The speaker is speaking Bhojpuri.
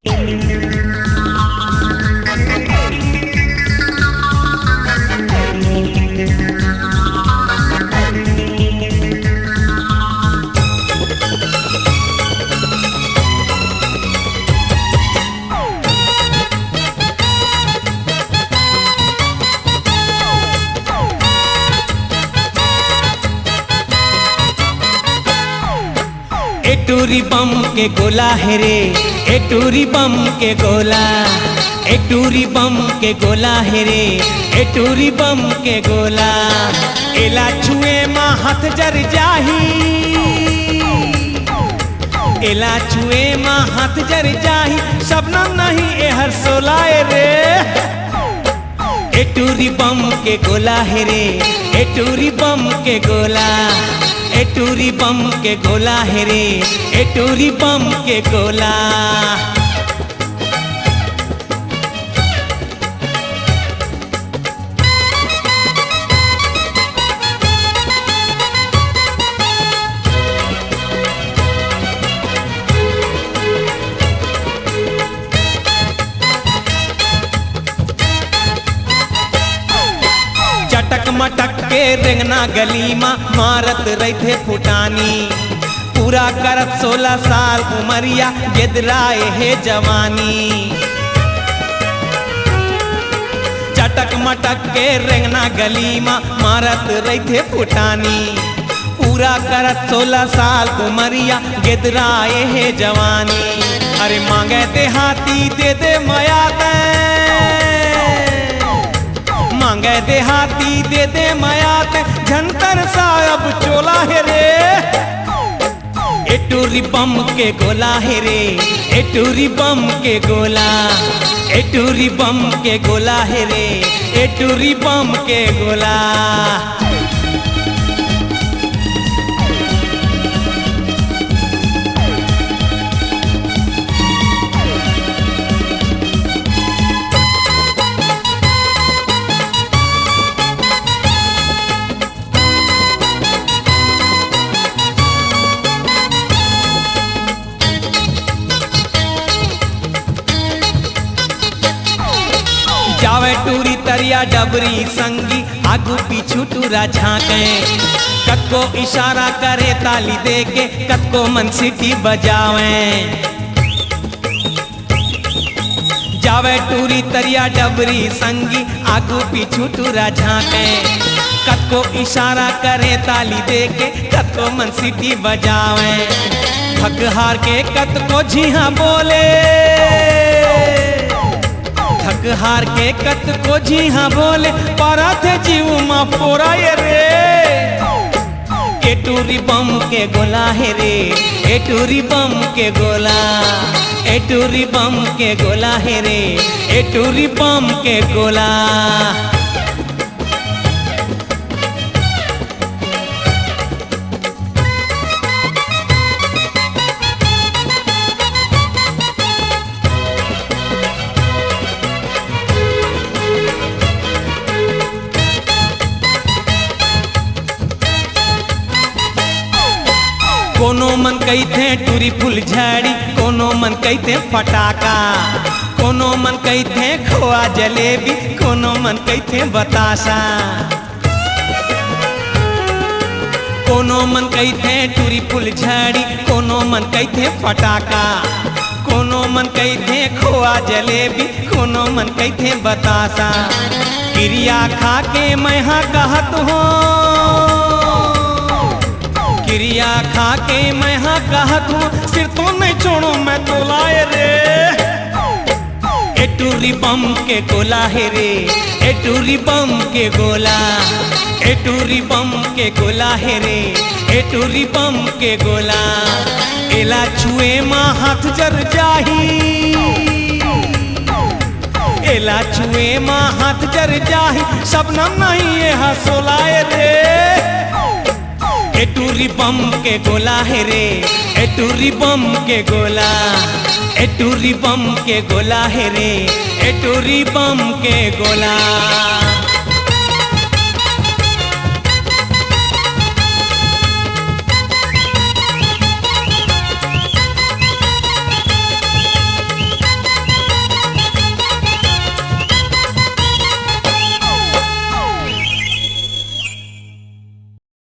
एटूरी बम के गोला है रे, एटूरी बम के गोला, एटूरी बम के गोला है रे, एटूरी बम के गोला। एला छुए माँ हाथ जर जाही, एला छुए माँ हाथ जर जाही, शबनम नहीं एहर सोलाए रे। एटूरी बम के गोला है रे, एटूरी बम के गोला, एटूरी बम के गोला है रे, एटूरी बम के गोला। चटक मटक के रेंगना गली माँ मारत रही फुटानी, पूरा करत 16 साल उमरिया गिदराए है जवानी। चटक मटक के रेंगना गली माँ मारत रही फुटानी, पूरा करत 16 साल उमरिया गिदराए है जवानी। अरे मांगे देहाती दे दे मया मांगे देहाती दे दे मयात, झंतर साहब चोला है रे। एटूरी बम के गोला है रे, एटूरी बम के गोला, एटूरी बम के गोला है रे, एटूरी बम के गोला। जावे टूरी तरिया डबरी संगी, आगू पीछू टूरा झांके, कत्को इशारा करे ताली दे के, कत्को मन सीटी बजावे। जावे टूरी तरिया डबरी संगी, आगू पीछू टूरा झांके, कत्को इशारा करे ताली दे के, कत्को मन सीटी बजावे। थक हार के कत्को झिहा बोले, थक हार के कत को जी हाँ बोले, पारा थे जीव माँ पोराए रे। एटूरी बम के गोला है रे, एटूरी बम के गोला, एटूरी बम के गोला है रे, एटूरी बम के गोला। कोनो मन कहते टूरी फुल झाड़ी, कोनो मन कहते फटाका, कोनो मन कहते खोआ जलेबी, कोनो मन कहते बतासा। कोनो मन कहते टूरी फुल झाड़ी, कोनो मन कहते फटाका, कोनो मन कहते खोआ जलेबी, कोनो मन कहते बतासा। क्रिया खा के मैं हाँ कहत हूँ, क्रिया खा के मैं हाँ कहत हूँ, सिर तो नहीं छोड़ो मैं तो लाए रे। एटूरी बम के गोला है रे, एटूरी बम के गोला, एटूरी बम के गोला है रे, एटूरी बम के गोला। एला छुए माँ हाथ जर जाही, एला छुए माँ हाथ जर जाही, शबनम नहीं ये हंसोलाए रे। एटूरी बम के गोला है रे, एटूरी बम के गोला, एटूरी बम के गोला है रे, एटूरी बम के गोला।